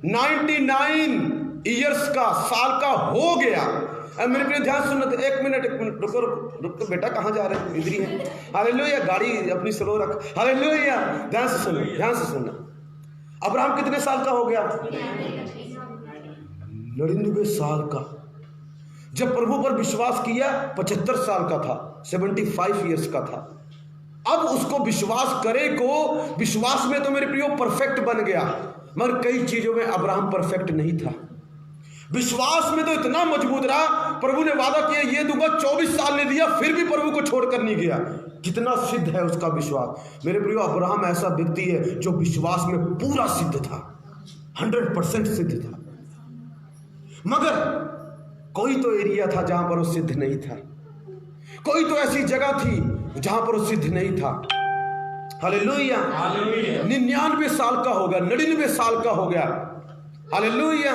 99 ईयर्स का, साल का हो गया। मेरे प्रिय ध्यान सुनना, एक मिनट रुको बेटा, कहाँ जा रहे हैं? इधर ही है। हालेलुया, गाड़ी अपनी स्लो रख। हालेलुया, ध्यान से सुनना। अब्राहम कितने साल का हो गया? 99 साल का। जब प्रभु पर विश्वास किया 75 साल का था, 75 ईयर्स का था। अब उसको विश्वास करे को, विश्वास में तो मेरे प्रियो परफेक्ट बन गया, मगर कई चीजों में अब्राहम परफेक्ट नहीं था। विश्वास में तो इतना मजबूत रहा, प्रभु ने वादा किया ये दूंगा, 24 साल ने दिया, फिर भी प्रभु को छोड़कर नहीं गया। कितना सिद्ध है उसका विश्वास। मेरे प्रियो, अब्राहम ऐसा व्यक्ति है जो विश्वास में पूरा सिद्ध था, 100% सिद्ध था। मगर कोई तो एरिया था जहां पर वो सिद्ध नहीं था, कोई तो ऐसी जगह थी जहां पर वो सिद्ध नहीं था। हालेलुया। 99 साल का हो गया, 99 साल का हो गया। हालेलुया।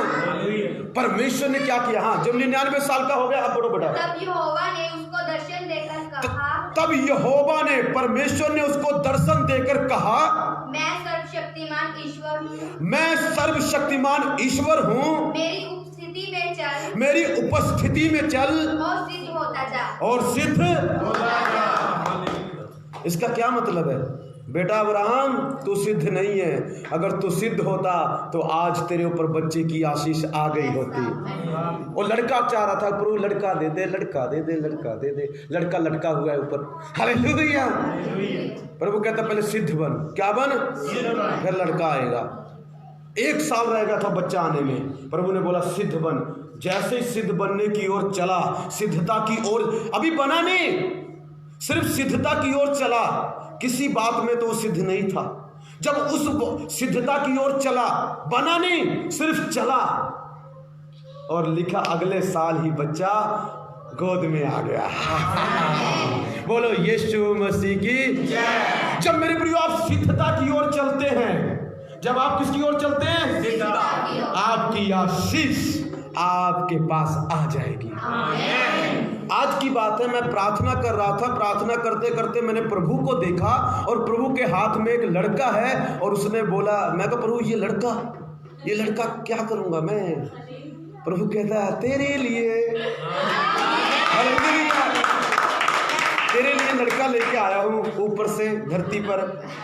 परमेश्वर ने क्या किया? हाँ, जब 99 साल का हो गया, अब बढ़ो बेटा। तब यहोवा ने उसको दर्शन देकर कहा, तब यहोवा ने, परमेश्वर ने उसको दर्शन देकर कहा, मैं सर्वशक्तिमान ईश्वर हूँ, मैं सर्वशक्तिमान ईश्वर हूँ, मेरी उपस्थिति में चल, मेरी उपस्थिति में चल और सिद्ध होता जा, और सिद्ध होता जा। इसका क्या मतलब है? बेटा अब्राहम, तू सिद्ध नहीं है। अगर तू सिद्ध होता तो आज तेरे ऊपर बच्चे की आशीष आ गई होती। वो लड़का चाह रहा था, प्रभु लड़का दे दे, लड़का दे दे, लड़का दे दे, लड़का लटका हुआ है ऊपर। हालेलुया। प्रभु कहता पहले सिद्ध बन। क्या बन? फिर लड़का आएगा। 1 साल रहेगा था बच्चा आने में। प्रभु ने बोला सिद्ध बन। जैसे ही सिद्ध बनने की ओर चला, सिद्धता की ओर, अभी बना नहीं, सिर्फ सिद्धता की ओर चला, किसी बात में तो सिद्ध नहीं था। जब उस सिद्धता की ओर चला, बना नहीं, सिर्फ चला, और लिखा अगले साल ही बच्चा गोद में आ गया। बोलो यीशु मसीह की जय। जब मेरे प्रियो आप सिद्धता की ओर चलते हैं, जब आप किसकी ओर चलते हैं? सिद्धता। आपकी आशीष आपके पास आ जाएगी। आज की बात है, मैं प्रार्थना कर रहा था, प्रार्थना करते करते मैंने प्रभु को देखा, और प्रभु के हाथ में एक लड़का है, और उसने बोला, मैं कहा प्रभु ये लड़का क्या करूंगा मैं? प्रभु कहता है तेरे लिए, तेरे लिए लड़का लेके आया हूँ ऊपर से धरती पर,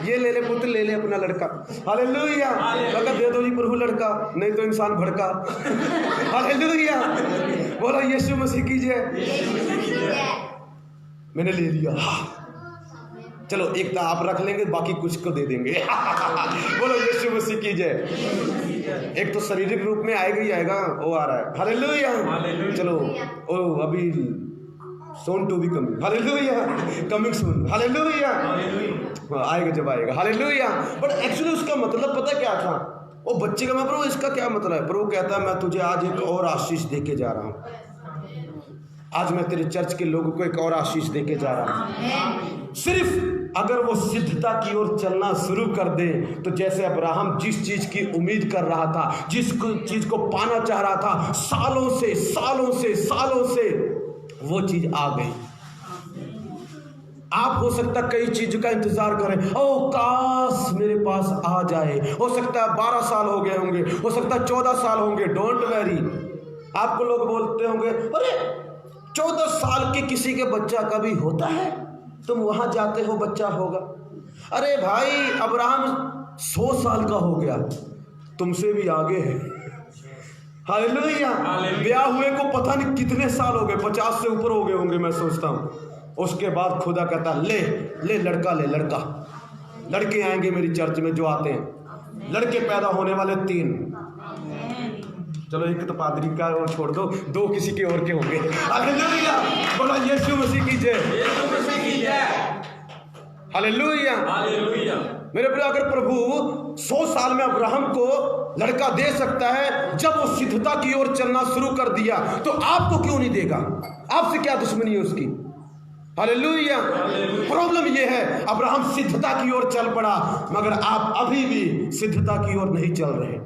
ये ले ले पुत्र, ले ले अपना लड़का। हालेलुया। लगा दे दो जी प्रभु लड़का, नहीं तो इंसान भड़का। हालेलुया। बोलो यीशु मसीह की जय। मैंने ले लिया। चलो एक तो आप रख लेंगे, बाकी कुछ को दे देंगे। बोलो यीशु मसीह की जय। एक तो शारीरिक रूप में आएगा ही आएगा, वो आ रहा है। हालेलुया। चलो ओ अभी सोन टू भी coming. Hallelujah. Coming soon. Hallelujah. आएगा जब आएगा। हालेलुया। बट एक्चुअली उसका मतलब पता क्या था? वो बच्चे का, मैं प्रभु इसका क्या मतलब है? प्रभु कहता है मैं तुझे आज एक और आशीष देके जा रहा हूँ। आज मैं तेरे चर्च के लोगों को एक और आशीष देके जा रहा हूँ। सिर्फ अगर वो सिद्धता की ओर चलना शुरू कर दे, तो जैसे अब्राहम जिस चीज की उम्मीद कर रहा था, जिस चीज को पाना चाह रहा था, सालों से वो चीज आ गई। आप हो सकता कई चीजों का इंतजार करें, ओ काश मेरे पास आ जाए। हो सकता है 12 साल हो गए होंगे, हो सकता है 14 साल होंगे। Don't very. आपको लोग बोलते होंगे अरे 14 साल के किसी के बच्चा कभी होता है, तुम वहां जाते हो बच्चा होगा। अरे भाई अब्राहम 100 साल का हो गया, तुमसे भी आगे है। हालेलुया। ब्याह हुए को पता नहीं कितने साल हो गए, 50 से ऊपर हो गए होंगे मैं सोचता हूँ। उसके बाद खुदा कहता ले लड़का, ले लड़का। लड़के आएंगे मेरी चर्च में जो आते हैं, लड़के पैदा होने वाले 3। चलो एक तो पादरी का और छोड़ दो, 2 किसी के और के होंगे। हालेलुया। बोला यीशु मसीह की जय। हालेलुया। मेरे प्रिय, अगर प्रभु 100 साल में अब्राहम को लड़का दे सकता है, जब वो सिद्धता की ओर चलना शुरू कर दिया, तो आपको क्यों नहीं देगा? आपसे क्या दुश्मनी है उसकी? हालेलुया। प्रॉब्लम ये है, अब्राहम सिद्धता की ओर चल पड़ा, मगर आप अभी भी सिद्धता की ओर नहीं चल रहे।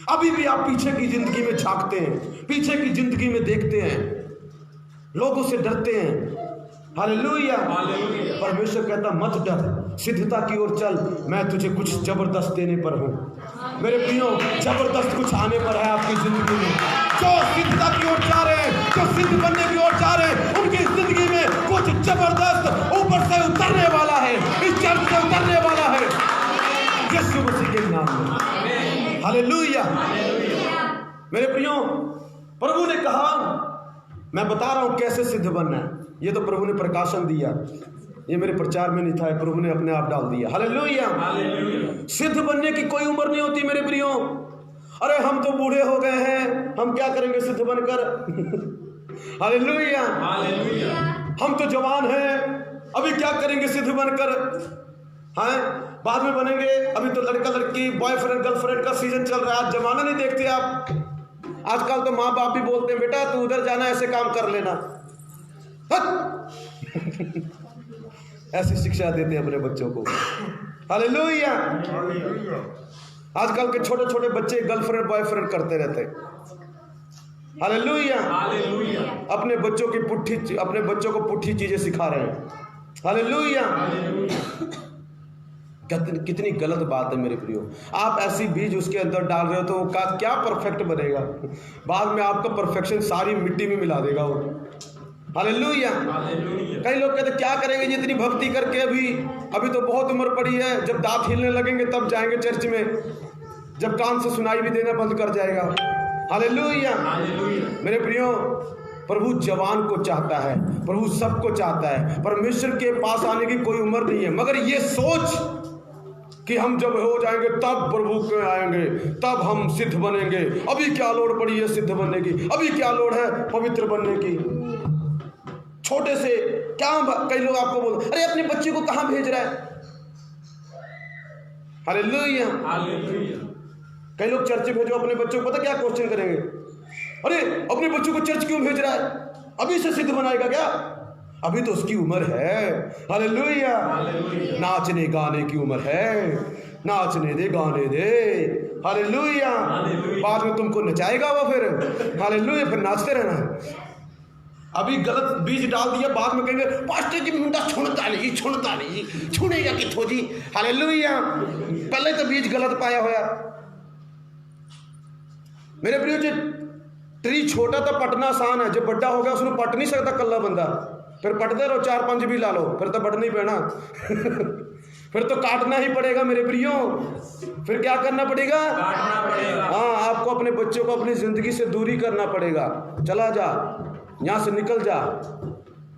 अभी भी आप पीछे की जिंदगी में झांकते हैं, पीछे की जिंदगी में देखते हैं, लोगों से डरते हैं। हालेलुया। परमेश्वर कहता मत डर, सिद्धता की ओर चल, मैं तुझे कुछ जबरदस्त देने पर हूं। मेरे प्रियो, जबरदस्त कुछ आने पर है आपकी जिंदगी में। जो सिद्धता की ओर जा रहे हैं, जो सिद्ध बनने की ओर जा रहे हैं, उनकी जिंदगी में कुछ जबरदस्त ऊपर से उतरने वाला है, इस चर्च से उतरने वाला है, यीशु मसीह के नाम में। हालेलुया। मेरे प्रियो, प्रभु ने कहा, मैं बता रहा हूं कैसे सिद्ध बनना है। ये तो प्रभु ने प्रकाशन दिया, ये मेरे प्रचार में नहीं था, प्रभु ने अपने आप डाल दिया। हालेलुया। सिद्ध बनने की कोई उम्र नहीं होती मेरे प्रियो। अरे हम तो बूढ़े हो गए हैं, हम क्या करेंगे सिद्ध बनकर? हालेलुया। हम तो जवान हैं, अभी क्या करेंगे सिद्ध बनकर? हाँ, बाद में बनेंगे, अभी तो लड़का लड़की बॉयफ्रेंड गर्लफ्रेंड का सीजन चल रहा है। आज जमाना नहीं देखते आप। आजकल तो माँ बाप भी बोलते हैं, बेटा तू उधर जाना, ऐसे काम कर लेना। ऐसी शिक्षा देते हैं अपने बच्चों को। हालेलुया। आजकल के छोटे छोटे बच्चे गर्लफ्रेंड बॉयफ्रेंड करते रहते हैं। हालेलुया। अपने बच्चों को पुट्ठी चीजें सिखा रहे हैं। हालेलुया। कितनी गलत बात है मेरे प्रियो। आप ऐसी बीज उसके अंदर डाल रहे हो तो वो क्या परफेक्ट बनेगा? बाद में आपका परफेक्शन सारी मिट्टी में मिला देगा वो। हालेलुया। कई लोग कहते क्या करेंगे जितनी भक्ति करके, अभी तो बहुत उम्र पड़ी है, जब दांत हिलने लगेंगे तब जाएंगे चर्च में, जब कान से सुनाई भी देना बंद कर जाएगा। हालेलुया। मेरे प्रियो, प्रभु जवान को चाहता है, प्रभु सबको चाहता है। परमेश्वर के पास आने की कोई उम्र नहीं है, मगर ये सोच कि हम जब हो जाएंगे तब प्रभु के आएंगे, तब हम सिद्ध बनेंगे। अभी क्या लोड़ पड़ी है सिद्ध बनने की? अभी क्या लोड़ है पवित्र बनने की? छोटे से क्या, कई लोग आपको बोलते, अरे अपने बच्चे को कहां भेज रहा है? हालेलुया। कई लोग चर्च भेजो अपने बच्चों को, पता क्या क्वेश्चन करेंगे? अरे अपने बच्चों को चर्च क्यों भेज रहा है? अभी से सिद्ध बनाएगा क्या? अभी तो उसकी उम्र है। हालेलुया। नाचने गाने की उम्र है, नाचने दे, गाने दे। हालेलुया। बाद में तुमको नचाएगा वो फिर। हालेलुया। फिर नाचते रहना है। अभी गलत बीज डाल दिया, बाद में कहेंगे पास्टर जी मुंडा छुड़ता नहीं, छुड़ेगा किथों जी। हालेलुया। पहले तो बीज गलत पाया होया। मेरे प्रियो जी, ट्री छोटा तो पटना आसान है, जब बड़ा हो गया उसमें पट नहीं सकता कल्ला बंदा। फिर पटते रहो, 4-5 भी ला लो, फिर तो बढ़ नहीं पैना। फिर तो काटना ही पड़ेगा मेरे प्रियो। फिर क्या करना पड़ेगा? हाँ, आपको अपने बच्चों को अपनी जिंदगी से दूरी करना पड़ेगा। चला जा, यहां से निकल जा।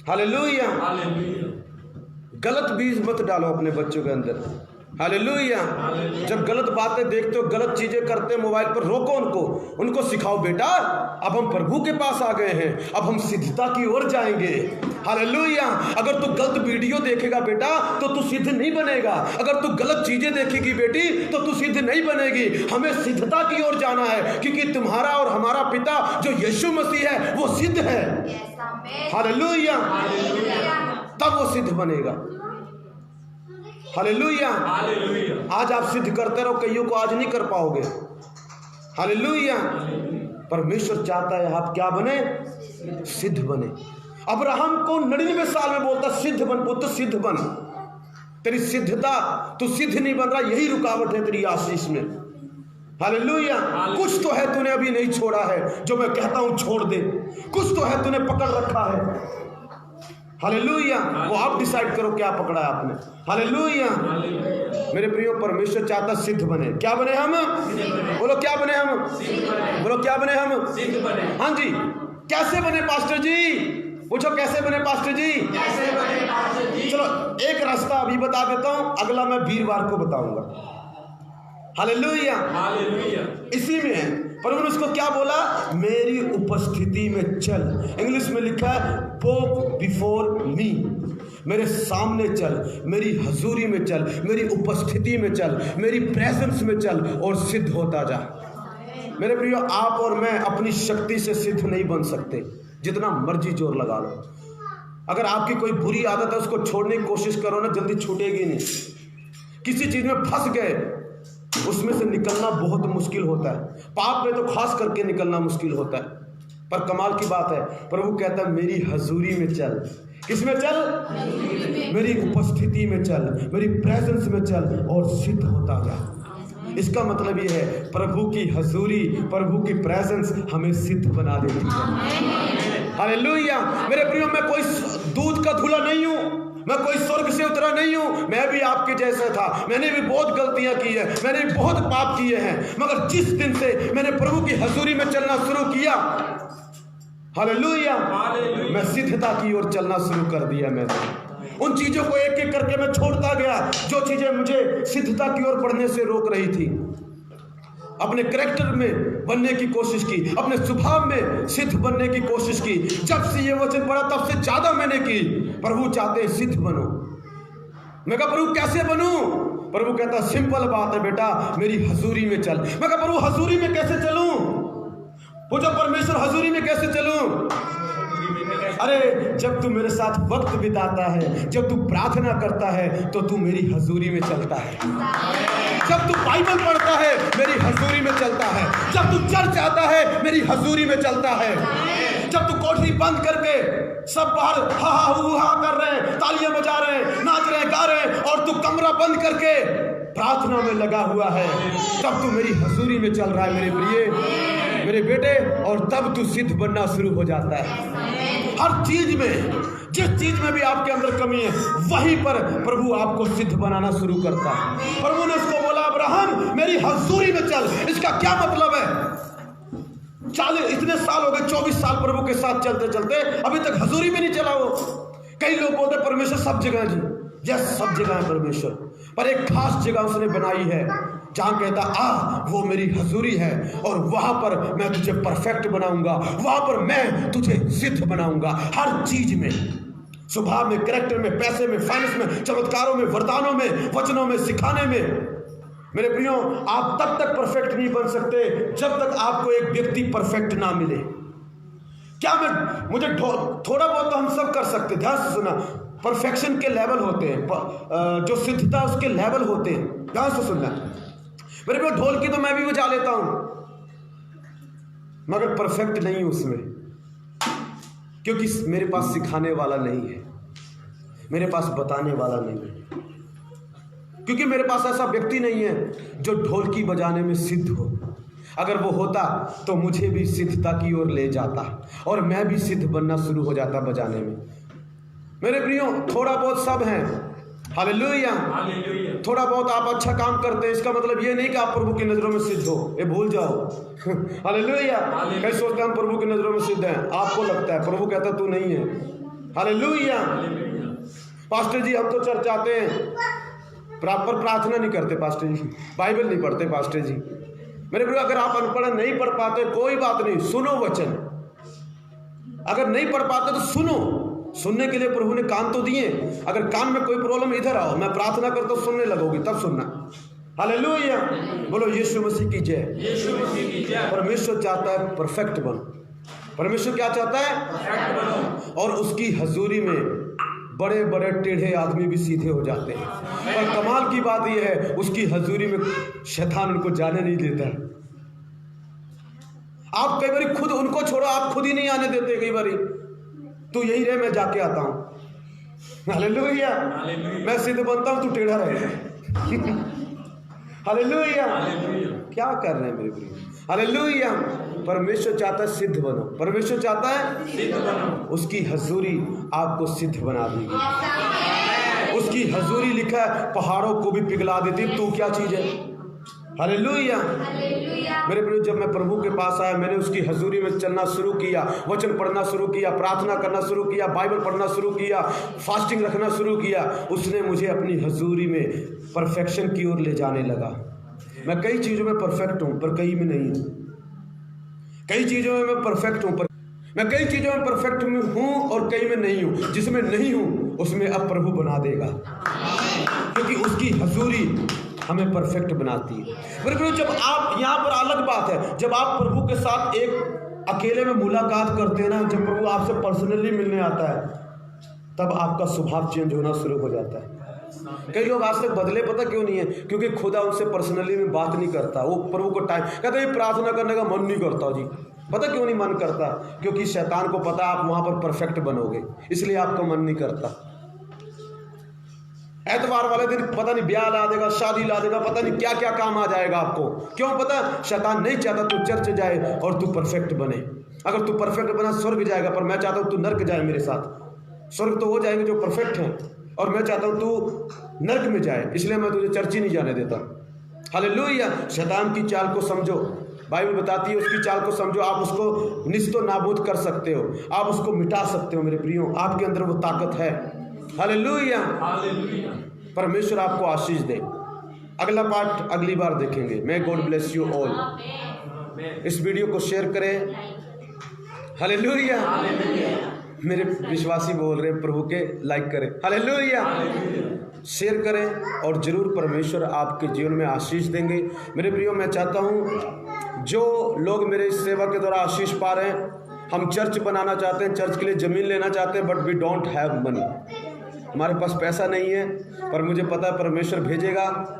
हालेलुया। गलत बीज मत डालो अपने बच्चों के अंदर। हालेलुया। जब गलत बातें देखते हो, गलत चीजें करते मोबाइल पर, रोको उनको सिखाओ, बेटा अब हम प्रभु के पास आ गए हैं, अब हम सिद्धता की ओर जाएंगे। हालेलुया। अगर तू गलत वीडियो देखेगा बेटा तो तू सिद्ध नहीं बनेगा। अगर तू गलत चीजें देखेगी बेटी तो तू सिद्ध नहीं बनेगी। हमें सिद्धता की ओर जाना है, क्योंकि तुम्हारा और हमारा पिता जो यीशु मसीह है वो सिद्ध है। हालेलुया। तब वो सिद्ध बनेगा। हालेलुया। आज आप सिद्ध करते रहो, कईयों को आज नहीं कर पाओगे। हालेलुया। परमेश्वर चाहता है आप क्या बने? सिद्ध बने। अब्राहम को 99 साल में बोलता सिद्ध बन पुत्र, सिद्ध बन। तेरी सिद्धता, तू सिद्ध नहीं बन रहा, यही रुकावट है तेरी आशीष में। हालेलुया। कुछ तो है तूने अभी नहीं छोड़ा है, जो मैं कहता हूं छोड़ दे। कुछ तो है तूने पकड़ रखा है। हालेलुया। वो आप डिसाइड करो क्या पकड़ा है आपने। हालेलुया। मेरे प्रियो, परमेश्वर चाहता सिद्ध बने। क्या बने हम? बोलो क्या बने हम? बोलो क्या बने हम? हाँ जी। कैसे बने पास्टर जी? पूछो कैसे बने पास्टर जी? चलो एक रास्ता अभी बता देता हूं, अगला मैं वीरवार को बताऊंगा। हालेलुया। इसी में है। पर उन्होंने उसको क्या बोला? मेरी उपस्थिति में चल। इंग्लिश में लिखा है वॉक बिफोर मी। मेरे सामने चल, मेरी हजूरी में चल, मेरी उपस्थिति में चल, मेरी प्रेजेंस में चल और सिद्ध होता जा। मेरे प्रियो, आप और मैं अपनी शक्ति से सिद्ध नहीं बन सकते, जितना मर्जी जोर लगा लो। अगर आपकी कोई बुरी आदत है उसको छोड़ने की कोशिश करो ना, जल्दी छूटेगी नहीं। किसी चीज में फंस गए, उसमें से निकलना बहुत मुश्किल होता है। पाप में तो खास करके निकलना मुश्किल होता है। पर कमाल की बात है, प्रभु कहता है मेरी हजूरी में चल। किस में चल? मेरी उपस्थिति में चल, मेरी प्रेजेंस में चल और सिद्ध होता जा। इसका मतलब ये है प्रभु की हजूरी, प्रभु की प्रेजेंस हमें सिद्ध बना देती है। हालेलुया। मेरे प्रियो, मैं कोई दूध का धुला नहीं हूं, मैं कोई स्वर्ग से उतरा नहीं हूं, मैं भी आपके जैसा था। मैंने भी बहुत गलतियां की है, मैंने भी बहुत पाप किए हैं, मगर जिस दिन से मैंने प्रभु की हजूरी में चलना शुरू किया, हालेलुया, मैं सिद्धता की ओर चलना शुरू कर दिया। मैंने उन चीजों को एक एक करके मैं छोड़ता गया जो चीजें मुझे सिद्धता की ओर बढ़ने से रोक रही थी। अपने कैरेक्टर में बनने की कोशिश की, अपने स्वभाव में सिद्ध बनने की कोशिश की। जब से ये वचन पढ़ा तब से ज्यादा मैंने की। प्रभु चाहते हैं सिद्ध बनो। मैं कहा प्रभु कैसे बनूं? प्रभु कहता सिंपल बात है बेटा, मेरी हजूरी में चल। मैं कहा प्रभु हजूरी में कैसे चलूं? वो जब परमेश्वर हजूरी में कैसे चलूं? अरे जब तू मेरे साथ वक्त बिताता है, जब तू प्रार्थना करता है, तो तू मेरी हजूरी में चलता है। जब तू बाइबल पढ़ता है, मेरी हजूरी में चलता है। जब तू चर्च आता है, मेरी हजूरी में चलता है। जब तू कोठरी बंद करके सब बाहर हा हा हू हा कर रहे हैं, तालियां बजा रहे हैं, नाच रहे हैं, गा रहे हैं, और तू कमरा बंद करके प्रार्थना में लगा हुआ है, तब तू मेरी हजूरी में चल रहा है मेरे प्रिय, मेरे बेटे। और तब तू सिद्ध बनना शुरू हो जाता है। हर चीज में, जिस चीज में भी आपके अंदर कमी है, वहीं पर प्रभु आपको सिद्ध बनाना शुरू करता है। प्रभु ने उसको बोला अब्राहम मेरी हजूरी में चल। इसका क्या मतलब है? 40 इतने साल हो गए, 24 साल प्रभु के साथ चलते चलते अभी तक हजूरी में नहीं चला वो। कई लोग बोलते परमेश्वर सब जगह है जी। यस, सब जगह है परमेश्वर, पर एक खास जगह उसने बनाई है जहां कहता आ वो मेरी हजूरी है, और वहां पर मैं तुझे परफेक्ट बनाऊंगा, वहां पर मैं तुझे सिद्ध बनाऊंगा। हर चीज में, स्वभाव में, कैरेक्टर में, पैसे में, फाइनेंस में, चमत्कारों में, वरदानों में, वचनों में, सिखाने में। मेरे प्रियो, आप तब तक परफेक्ट नहीं बन सकते जब तक आपको एक व्यक्ति परफेक्ट ना मिले। क्या मुझे थोड़ा बहुत तो हम सब कर सकते। ध्यान से सुना, परफेक्शन के लेवल होते हैं, जो सिद्धता उसके लेवल होते हैं। ध्यान से सुनना मेरे प्रियो, ढोल की तो मैं भी बजा लेता हूं, मगर परफेक्ट नहीं उसमें, क्योंकि मेरे पास सिखाने वाला नहीं है, मेरे पास बताने वाला नहीं है, क्योंकि मेरे पास ऐसा व्यक्ति नहीं है जो ढोलकी बजाने में सिद्ध हो। अगर वो होता तो मुझे भी सिद्धता की ओर ले जाता और मैं भी सिद्ध बनना शुरू हो जाता बजाने में। मेरे प्रियो, थोड़ा बहुत सब हैं, हालेलुया, थोड़ा बहुत आप अच्छा काम करते हैं, इसका मतलब ये नहीं कि आप प्रभु की नजरों में सिद्ध हो, ये भूल जाओ। हालेलुया। कई सोचते हैं हम प्रभु की नजरों में सिद्ध हैं, आपको लगता है, प्रभु कहता तू नहीं है। हालेलुया। पास्टर जी हम तो चर्च आते हैं, प्रॉपर प्रार्थना नहीं करते पास्टर जी, बाइबल नहीं पढ़ते पास्टर जी। मेरे प्रियो, अगर आप अनपढ़ नहीं पढ़ पाते कोई बात नहीं, सुनो वचन। अगर नहीं पढ़ पाते तो सुनो, सुनने के लिए प्रभु ने कान तो दिए। अगर कान में कोई प्रॉब्लम, इधर आओ, मैं प्रार्थना करता हूं, सुनने लगोगी तब सुनना। हालेलुया। बोलो यीशु मसीह की जय। परमेश्वर चाहता है परफेक्ट बनो। परमेश्वर क्या चाहता है? और उसकी हजूरी में बड़े बड़े टेढ़े आदमी भी सीधे हो जाते हैं। और कमाल की बात यह है, उसकी हजूरी में शैतान उनको जाने नहीं देता है। आप कई बार खुद उनको छोड़ो, आप खुद ही नहीं आने देते। कई बार तू यही रहे, मैं जाके आता हूं। हालेलुया। मैं सिद्ध बनता हूं, तू टेढ़ा रहे। हालेलुया। क्या कर रहे हैं मेरे प्रिय? हालेलुया। परमेश्वर चाहता है सिद्ध बनो। परमेश्वर चाहता है सिद्ध बनो। उसकी हजूरी आपको सिद्ध बना देगी। उसकी हजूरी लिखा है पहाड़ों को भी पिघला देती। तू क्या चीज है? हालेलुया। मेरे प्रिय, जब मैं प्रभु के पास आया, मैंने उसकी हजूरी में चलना शुरू किया, वचन पढ़ना शुरू किया, प्रार्थना करना शुरू किया, बाइबल पढ़ना शुरू किया, फास्टिंग रखना शुरू किया, उसने मुझे अपनी हजूरी में परफेक्शन की ओर ले जाने लगा। मैं कई चीज़ों में परफेक्ट हूँ पर कई में नहीं हूँ। कई चीज़ों में मैं परफेक्ट हूँ पर मैं कई चीज़ों में परफेक्ट हूँ और कई में नहीं हूँ। जिसमें नहीं हूँ उसमें अब प्रभु बना देगा, क्योंकि उसकी हजूरी हमें परफेक्ट बनाती है। मेरे प्रिय, जब आप यहाँ पर अलग बात है, जब आप प्रभु के साथ एक अकेले में मुलाकात करते हैं ना, जब प्रभु आपसे पर्सनली मिलने आता है, तब आपका स्वभाव चेंज होना शुरू हो जाता है। कई लोग आज तक बदले, पता क्यों नहीं है? क्योंकि खुदा उनसे पर्सनली में बात नहीं करता। वो प्रभु को टाइम कहते हैं, प्रार्थना करने का मन नहीं करता जी। पता क्यों नहीं मन करता? क्योंकि शैतान को पता आप वहां पर परफेक्ट बनोगे, इसलिए आपका मन नहीं करता। एतवार वाले दिन पता नहीं ब्याह ला देगा, शादी ला देगा, पता नहीं क्या क्या काम आ जाएगा आपको। क्यों? पता, शैतान नहीं चाहता तू चर्च जाए और तू परफेक्ट बने। अगर तू परफेक्ट बना स्वर्ग जाएगा, पर मैं चाहता हूं तू नर्क जाए मेरे साथ। स्वर्ग तो वो जाएंगे जो परफेक्ट हैं, और मैं चाहता हूं तू नरक में जाए, इसलिए मैं तुझे चर्च ही नहीं जाने देता। हालेलुया। शैतान की चाल को समझो, बाइबल बताती है उसकी चाल को समझो। आप उसको निस्तो नाबूद कर सकते हो, आप उसको मिटा सकते हो मेरे प्रियो, आपके अंदर वो ताकत है। हालेलुया। परमेश्वर आपको आशीष दे। अगला पार्ट अगली बार देखेंगे। May God bless you all. इस वीडियो को शेयर करें। हालेलुया। मेरे विश्वासी बोल रहे हैं प्रभु के, लाइक करें। हालेलुया। शेयर करें और जरूर परमेश्वर आपके जीवन में आशीष देंगे। मेरे प्रियो, मैं चाहता हूं जो लोग मेरे इस सेवा के द्वारा आशीष पा रहे हैं, हम चर्च बनाना चाहते हैं, चर्च के लिए ज़मीन लेना चाहते हैं, but we don't have money. हमारे पास पैसा नहीं है, पर मुझे पता है परमेश्वर भेजेगा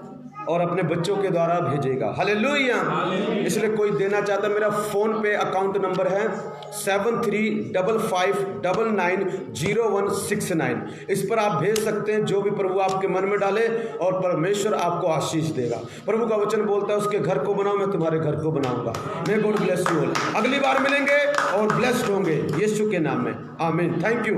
और अपने बच्चों के द्वारा भेजेगा। हालेलुया। इसलिए कोई देना चाहता है, मेरा फ़ोन पे अकाउंट नंबर है 7355990169। इस पर आप भेज सकते हैं जो भी प्रभु आपके मन में डाले, और परमेश्वर आपको आशीष देगा। प्रभु का वचन बोलता है उसके घर को बनाओ, मैं तुम्हारे घर को बनाऊंगा। May God bless you all. अगली बार मिलेंगे और ब्लेस्ड होंगे यीशु के नाम में। आमीन। Thank you.